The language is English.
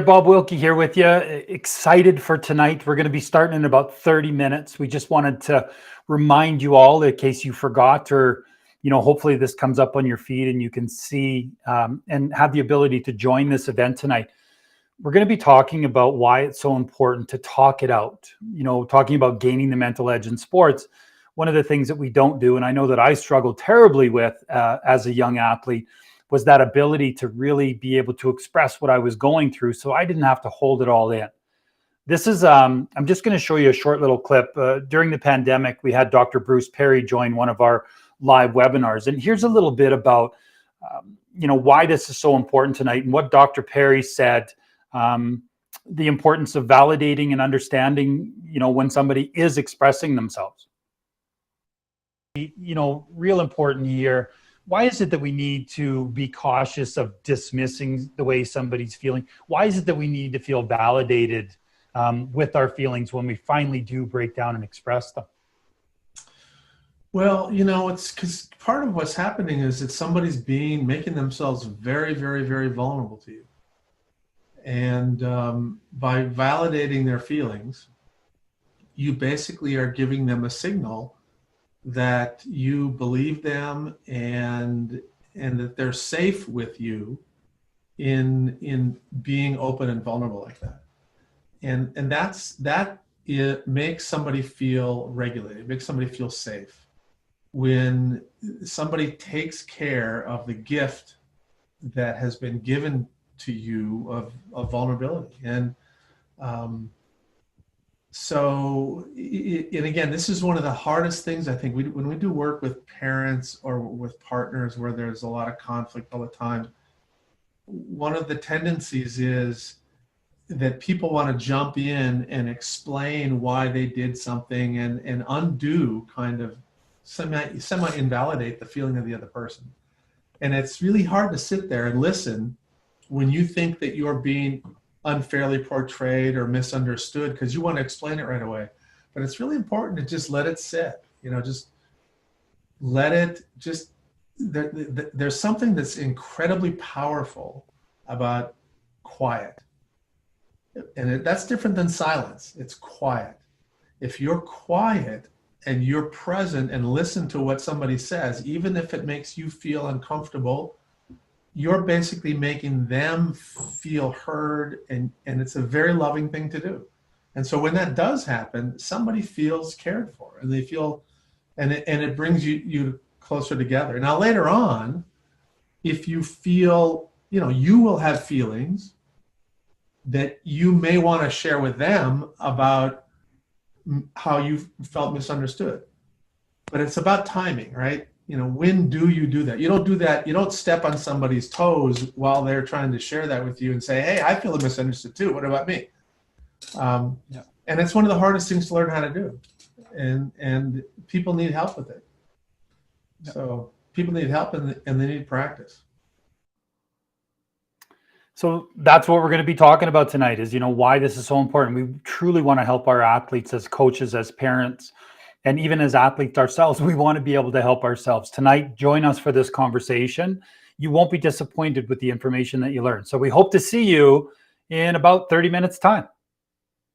Bob Wilkie here with you. Excited for tonight. We're going to be starting in about 30 minutes. We just wanted to remind you all, in case you forgot, or hopefully this comes up on your feed and you can see and have the ability to join this event tonight. We're going to be talking about why it's so important to talk it out. Talking about gaining the mental edge in sports. One of the things that we don't do, and I know that I struggled terribly with as a young athlete, was that ability to really be able to express what I was going through so I didn't have to hold it all in. This is, I'm just going to show you a short little clip. During the pandemic, we had Dr. Bruce Perry join one of our live webinars. And here's a little bit about, why this is so important tonight and what Dr. Perry said, the importance of validating and understanding, when somebody is expressing themselves. Real important here. Why is it that we need to be cautious of dismissing the way somebody's feeling? Why is it that we need to feel validated with our feelings when we finally do break down and express them? Well, it's because part of what's happening is that somebody's making themselves very, very, very vulnerable to you. And by validating their feelings, you basically are giving them a signal that you believe them and that they're safe with you in being open and vulnerable like that. And it makes somebody feel regulated, makes somebody feel safe. When somebody takes care of the gift that has been given to you of vulnerability. And and again, this is one of the hardest things, I think, when we do work with parents or with partners where there's a lot of conflict all the time. One of the tendencies is that people want to jump in and explain why they did something and undo, kind of semi-invalidate the feeling of the other person. And it's really hard to sit there and listen when you think that you're being unfairly portrayed or misunderstood because you want to explain it right away. But it's really important to just let it sit, just let it there's something that's incredibly powerful about quiet. And that's different than silence. It's quiet. If you're quiet and you're present and listen to what somebody says, even if it makes you feel uncomfortable, you're basically making them feel heard, and it's a very loving thing to do. And so when that does happen, somebody feels cared for, and they feel, and it brings you closer together. Now later on, if you feel, you will have feelings that you may want to share with them about how you felt misunderstood. But it's about timing, right? When do you do that? You don't do that. You don't step on somebody's toes while they're trying to share that with you and say, hey, I feel misunderstood too. What about me? And it's one of the hardest things to learn how to do. And people need help with it. So people need help and they need practice. So that's what we're going to be talking about tonight is, why this is so important. We truly want to help our athletes as coaches, as parents, and even as athletes ourselves. We want to be able to help ourselves. Tonight, join us for this conversation. You won't be disappointed with the information that you learn. So we hope to see you in about 30 minutes time.